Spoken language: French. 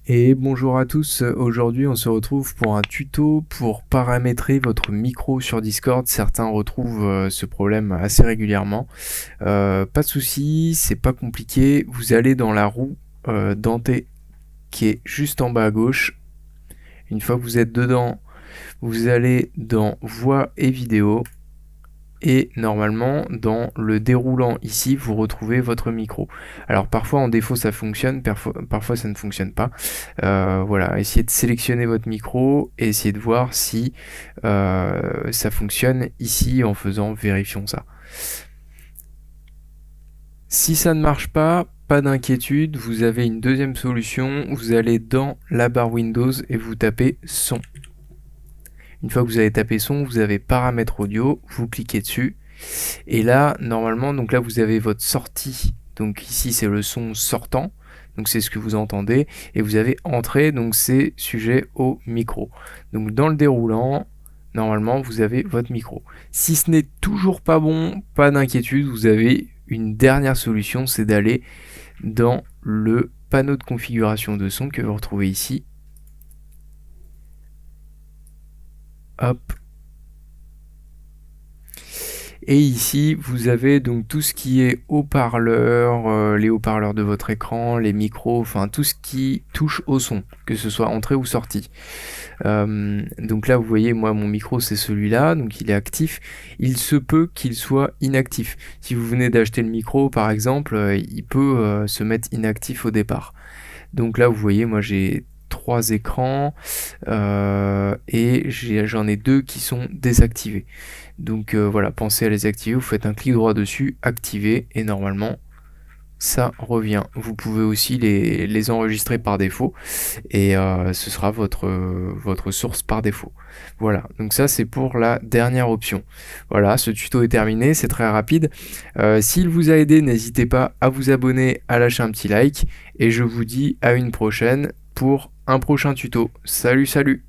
Et bonjour à tous, aujourd'hui on se retrouve pour un tuto pour paramétrer votre micro sur Discord. Certains retrouvent ce problème assez régulièrement. Pas de souci, c'est pas compliqué. Vous allez dans la roue dentée qui est juste en bas à gauche. Une fois que vous êtes dedans, vous allez dans Voix et vidéo. Et normalement, dans le déroulant ici, vous retrouvez votre micro. Alors parfois en défaut ça fonctionne, parfois ça ne fonctionne pas. Voilà, essayez de sélectionner votre micro et essayez de voir si ça fonctionne ici en faisant vérifions ça. Si ça ne marche pas, pas d'inquiétude, vous avez une deuxième solution. Vous allez dans la barre Windows et vous tapez son. Une fois que vous avez tapé son, vous avez paramètres audio, vous cliquez dessus. Et là, normalement, donc là, vous avez votre sortie. Donc ici, c'est le son sortant. Donc c'est ce que vous entendez. Et vous avez entrée, donc c'est sujet au micro. Donc dans le déroulant, normalement, vous avez votre micro. Si ce n'est toujours pas bon, pas d'inquiétude, vous avez une dernière solution, c'est d'aller dans le panneau de configuration de son que vous retrouvez ici. Hop. Et ici, vous avez donc tout ce qui est haut-parleurs, les haut-parleurs de votre écran, les micros, enfin tout ce qui touche au son, que ce soit entrée ou sortie. Donc là, vous voyez, moi, mon micro, c'est celui-là, donc il est actif. Il se peut qu'il soit inactif. Si vous venez d'acheter le micro, par exemple, il peut se mettre inactif au départ. Donc là, vous voyez, moi, j'ai 3 écrans et j'en ai 2 qui sont désactivés. Donc voilà, pensez à les activer, vous faites un clic droit dessus, activer, et normalement ça revient. Vous pouvez aussi les enregistrer par défaut et ce sera votre source par défaut. Voilà, donc ça c'est pour la dernière option. Voilà, ce tuto est terminé, c'est très rapide. S'il vous a aidé, n'hésitez pas à vous abonner, à lâcher un petit like et je vous dis à une prochaine pour un prochain tuto. Salut, salut!